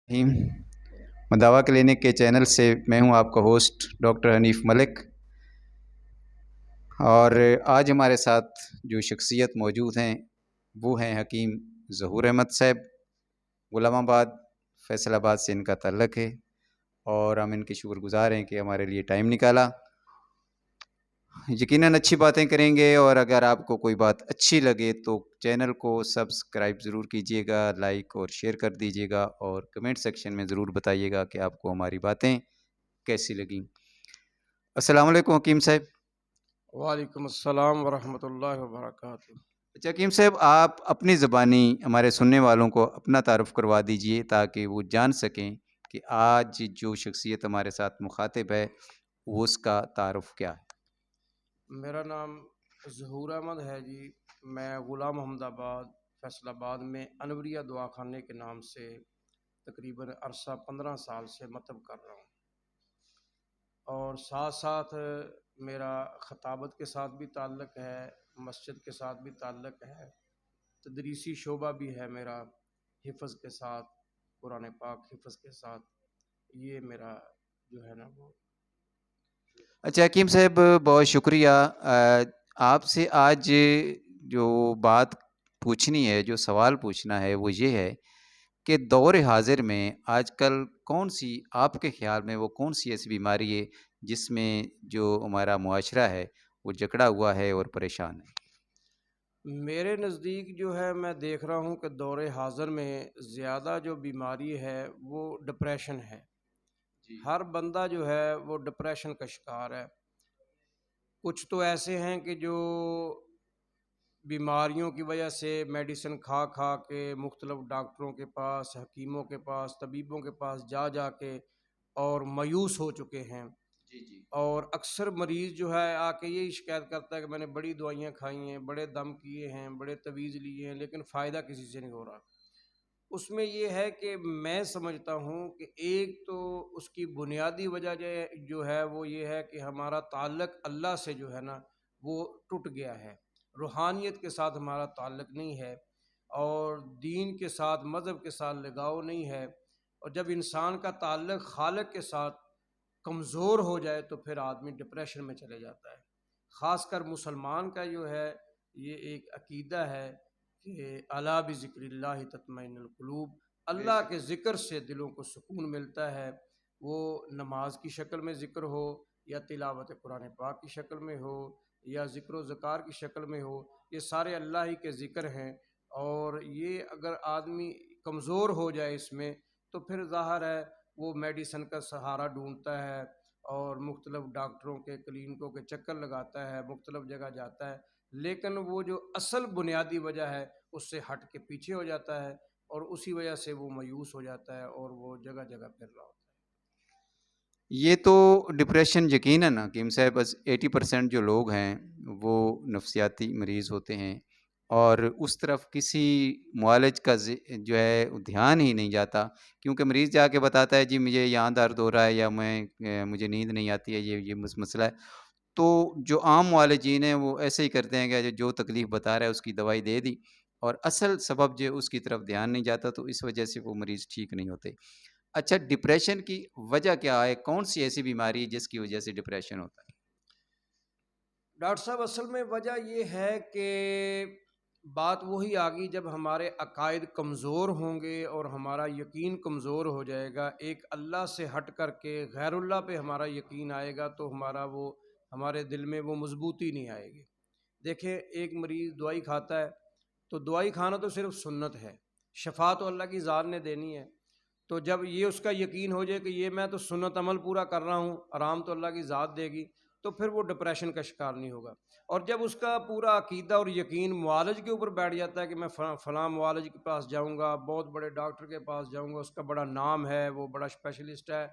रहीम। मदावा clinic के channel से मैं हूं आपका होस्ट डॉक्टर हनीफ मलिक। और आज हमारे साथ जो शख्सियत मौजूद हैं वो हैं हकीम ज़हूर अहमद साहब। गुलामाबाद फैसलाबाद से इनका ताल्लुक़ है और हम इनके शुक्रगुज़ार हैं कि हमारे लिए टाइम निकाला। यकीनन अच्छी बातें करेंगे और अगर आपको कोई बात अच्छी लगे तो चैनल को सब्सक्राइब ज़रूर कीजिएगा, लाइक और शेयर कर दीजिएगा और कमेंट सेक्शन में ज़रूर बताइएगा कि आपको हमारी बातें कैसी लगी। अस्सलाम वालेकुम हकीम साहब। वालेकुम अस्सलाम वरहमतुल्लाहि वबरकातुहू। अच्छा हकीम साहब, आप अपनी ज़बानी हमारे सुनने वालों को अपना तारुफ़ करवा दीजिए ताकि वो जान सकें कि आज जो शख्सियत हमारे साथ मुखातिब है वो उसका तारुफ़ क्या है। मेरा नाम ज़हूर अहमद है जी। मैं ग़ुलाम अहमदाबाद फैसलाबाद में अनवरिया दवाखाने के नाम से तकरीबन अरसा 15 साल से मतब कर रहा हूँ और साथ साथ मेरा ख़ताबत के साथ भी ताल्लुक़ है, मस्जिद के साथ भी ताल्लुक़ है, तदरीसी शोबा भी है मेरा, हिफ़्ज़ के साथ, कुरान पाक हिफ़्ज़ के साथ। ये मेरा जो है ना वो। अच्छा हकीम साहब, बहुत शुक्रिया। आपसे आज जो बात पूछनी है, जो सवाल पूछना है वो ये है कि दौर हाज़िर में आजकल कौन-सी आपके ख़्याल में वो कौन-सी ऐसी बीमारी है जिसमें जो हमारा मुआशरा है वो जकड़ा हुआ है और परेशान है? मेरे नज़दीक जो है मैं देख रहा हूँ कि दौर हाज़िर में ज़्यादा जो बीमारी है वो डिप्रेशन है। जी। हर बंदा जो है वो डिप्रेशन का शिकार है। कुछ तो ऐसे हैं कि जो बीमारियों की वजह से मेडिसिन खा खा के मुख्तलिफ डॉक्टरों के पास, हकीमों के पास, तबीबों के पास जा जा के और मायूस हो चुके हैं। जी, जी। और अक्सर मरीज़ जो है आके यही शिकायत करता है कि मैंने बड़ी दवाइयाँ खाई हैं, बड़े दम किए हैं, बड़े तवीज़ लिए हैं, लेकिन फ़ायदा किसी से नहीं हो रहा। उसमें ये है कि मैं समझता हूँ कि एक तो उसकी बुनियादी वजह जो है वो ये है कि हमारा ताल्लुक़ अल्लाह से जो है ना वो टूट गया है। रूहानियत के साथ हमारा ताल्लुक़ नहीं है और दीन के साथ, मज़हब के साथ लगाव नहीं है। और जब इंसान का ताल्लुक़ खालिक के साथ कमज़ोर हो जाए तो फिर आदमी डिप्रेशन में चले जाता है। ख़ासकर मुसलमान का जो है ये एक अकीदा है कि अला बिज़िक्रिल्लाहि तत्मइन्नुल क़ुलूब, अल्लाह बेशक। के ज़िक्र से दिलों को सुकून मिलता है। वो नमाज की शक्ल में ज़िक्र हो या तिलावत कुरान पाक की शक्ल में हो या ज़िक्र ज़कार की शक्ल में हो, ये सारे अल्लाह ही के ज़िक्र हैं। और ये अगर आदमी कमज़ोर हो जाए इसमें तो फिर ज़ाहिर है वो मेडिसन का सहारा ढूंढता है और मुख्तलिफ डॉक्टरों के, क्लिनिकों के चक्कर लगाता है, मुख्तलिफ जगह जाता है, लेकिन वो जो असल बुनियादी वजह है उससे हट के पीछे हो जाता है और उसी वजह से वो मायूस हो जाता है और वो जगह जगह फिर रहा होता ये तो डिप्रेशन यकीनन हकीम साहब, बस 80% जो लोग हैं वो नफ्सियाती मरीज़ होते हैं और उस तरफ किसी मुआलिज का जो है ध्यान ही नहीं जाता, क्योंकि मरीज़ जाके बताता है जी मुझे यहाँ दर्द हो रहा है या मुझे नींद नहीं आती है, ये मसला है। तो जो आम मुआलिजीन हैं वो ऐसे ही करते हैं कि जो तकलीफ़ बता रहा है उसकी दवाई दे दी और असल सबब जो है उसकी तरफ ध्यान नहीं जाता, तो इस वजह से वो मरीज़ ठीक नहीं होते। अच्छा, डिप्रेशन की वजह क्या है? कौन-सी ऐसी बीमारी है जिसकी वजह से डिप्रेशन होता है? है। डॉक्टर साहब असल में वजह ये है कि बात वही आ गई जब हमारे अकायद कमज़ोर होंगे और हमारा यकीन कमज़ोर हो जाएगा, एक अल्लाह से हट कर के गैरुल्लाह पे हमारा यकीन आएगा तो हमारे दिल में वो मजबूती नहीं आएगी। देखें, एक मरीज़ दवाई खाता है तो दवाई खाना तो सिर्फ सुन्नत है, शफा तो अल्लाह की ज़ात ने देनी है। तो जब ये उसका यकीन हो जाए कि ये मैं तो सुन्नत अमल पूरा कर रहा हूँ, आराम तो अल्लाह की ज़ात देगी, तो फिर वो डिप्रेशन का शिकार नहीं होगा। और जब उसका पूरा अकीदा और यकीन मुआलज के ऊपर बैठ जाता है कि मैं फ़लाँ मुआलज के पास जाऊँगा, बहुत बड़े डॉक्टर के पास जाऊँगा, उसका बड़ा नाम है, वो बड़ा स्पेशलिस्ट है,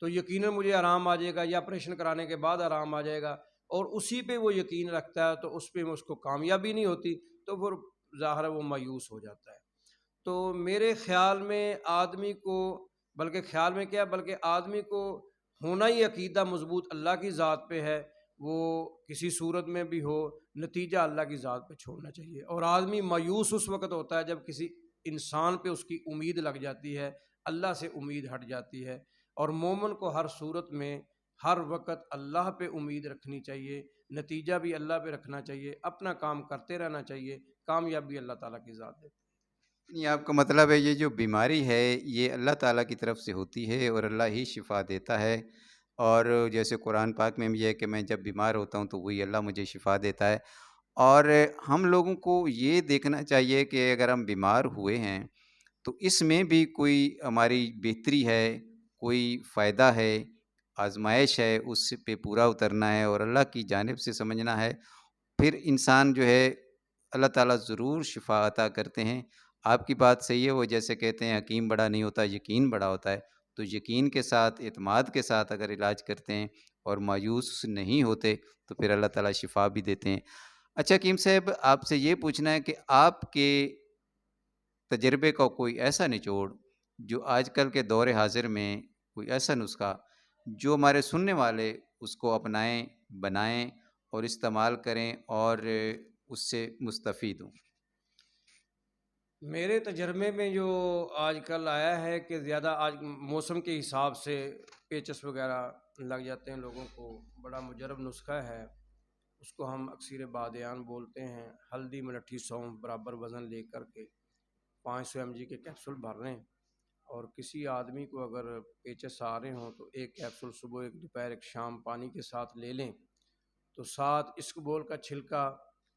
तो यकीनन मुझे आराम आ जाएगा या ऑपरेशन कराने के बाद आराम आ जाएगा, और उसी पे वो यकीन रखता है, तो उस पे उसको कामयाबी नहीं होती, तो फिर ज़ाहिर है वो मायूस हो जाता है। तो मेरे ख़्याल में आदमी को, बल्कि ख़्याल में क्या, बल्कि आदमी को होना ही अकीदा मज़बूत अल्लाह की ज़ात पे है, वो किसी सूरत में भी हो, नतीजा अल्लाह की ज़ात पे छोड़ना चाहिए। और आदमी मायूस उस वक़्त होता है जब किसी इंसान पे उसकी उम्मीद लग जाती है, اللہ سے امید ہٹ جاتی ہے، اور مومن کو ہر صورت میں ہر وقت اللہ پہ امید رکھنی چاہیے، نتیجہ بھی اللہ پہ رکھنا چاہیے، اپنا کام کرتے رہنا چاہیے، کامیابی اللہ تعالیٰ کی ذات دیتی یہ آپ کا مطلب ہے یہ جو بیماری ہے یہ اللہ تعالیٰ کی طرف سے ہوتی ہے اور اللہ ہی شفا دیتا ہے، اور جیسے قرآن پاک میں بھی ہے کہ میں جب بیمار ہوتا ہوں تو وہی اللہ مجھے شفا دیتا ہے۔ اور ہم لوگوں کو یہ دیکھنا چاہیے کہ اگر ہم بیمار ہوئے ہیں تو اس میں بھی کوئی ہماری بہتری ہے، کوئی فائدہ ہے، آزمائش ہے، اس پہ پورا اترنا ہے اور اللہ کی جانب سے سمجھنا ہے، پھر انسان جو ہے اللہ تعالیٰ ضرور شفا عطا کرتے ہیں۔ آپ کی بات صحیح ہے، وہ جیسے کہتے ہیں حکیم بڑا نہیں ہوتا، یقین بڑا ہوتا ہے، تو یقین کے ساتھ، اعتماد کے ساتھ اگر علاج کرتے ہیں اور مایوس نہیں ہوتے تو پھر اللہ تعالیٰ شفا بھی دیتے ہیں۔ اچھا حکیم صاحب، آپ سے یہ پوچھنا ہے کہ آپ کے تجربے کا کوئی ایسا نچوڑ جو آج کل کے دور حاضر میں کوئی ایسا نسخہ جو ہمارے سننے والے اس کو اپنائیں، بنائیں اور استعمال کریں اور اس سے مستفید ہوں۔ میرے تجربے میں جو آج کل آیا ہے کہ زیادہ آج موسم کے حساب سے پیچس وغیرہ لگ جاتے ہیں لوگوں کو، بڑا مجرب نسخہ ہے، اس کو ہم اکثیر بادیان بولتے ہیں۔ ہلدی ملٹھی سونف برابر وزن لے کر کے 500 mg کے کیپسول بھر لیں، اور کسی آدمی کو اگر پیچس آ رہے ہوں تو ایک کیپسول صبح، ایک دوپہر، ایک شام پانی کے ساتھ لے لیں، تو ساتھ اسکبول کا چھلکا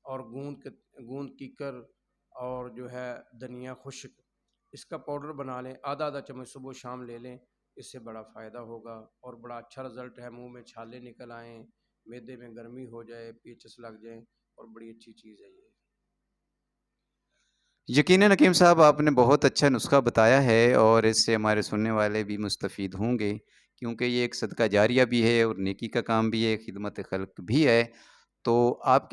اور گوند کیکر اور جو ہے دھنیا خشک، اس کا پاؤڈر بنا لیں، آدھا آدھا چمچ صبح و شام لے لیں، اس سے بڑا فائدہ ہوگا اور بڑا اچھا رزلٹ ہے۔ منہ میں چھالے نکل آئیں، معدے میں گرمی ہو جائے، پیچس لگ جائیں، اور بڑی اچھی چیز ہے یہ۔ یقیناً حکیم صاحب آپ نے بہت اچھا نسخہ بتایا ہے اور اس سے ہمارے سننے والے بھی مستفید ہوں گے، کیونکہ یہ ایک صدقہ جاریہ بھی ہے اور نیکی کا کام بھی ہے، خدمت خلق بھی ہے۔ تو آپ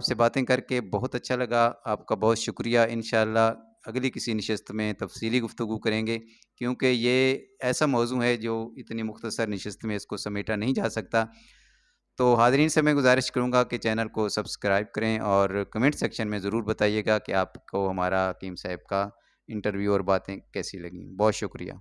سے باتیں کر کے بہت اچھا لگا، آپ کا بہت شکریہ۔ انشاءاللہ اگلی کسی نشست میں تفصیلی گفتگو کریں گے، کیونکہ یہ ایسا موضوع ہے جو اتنی مختصر نشست میں اس کو سمیٹا نہیں جا سکتا۔ تو حاضرین سے میں گزارش کروں گا کہ چینل کو سبسکرائب کریں اور کمنٹ سیکشن میں ضرور بتائیے گا کہ آپ کو ہمارا حکیم صاحب کا انٹرویو اور باتیں کیسی لگیں۔ بہت شکریہ۔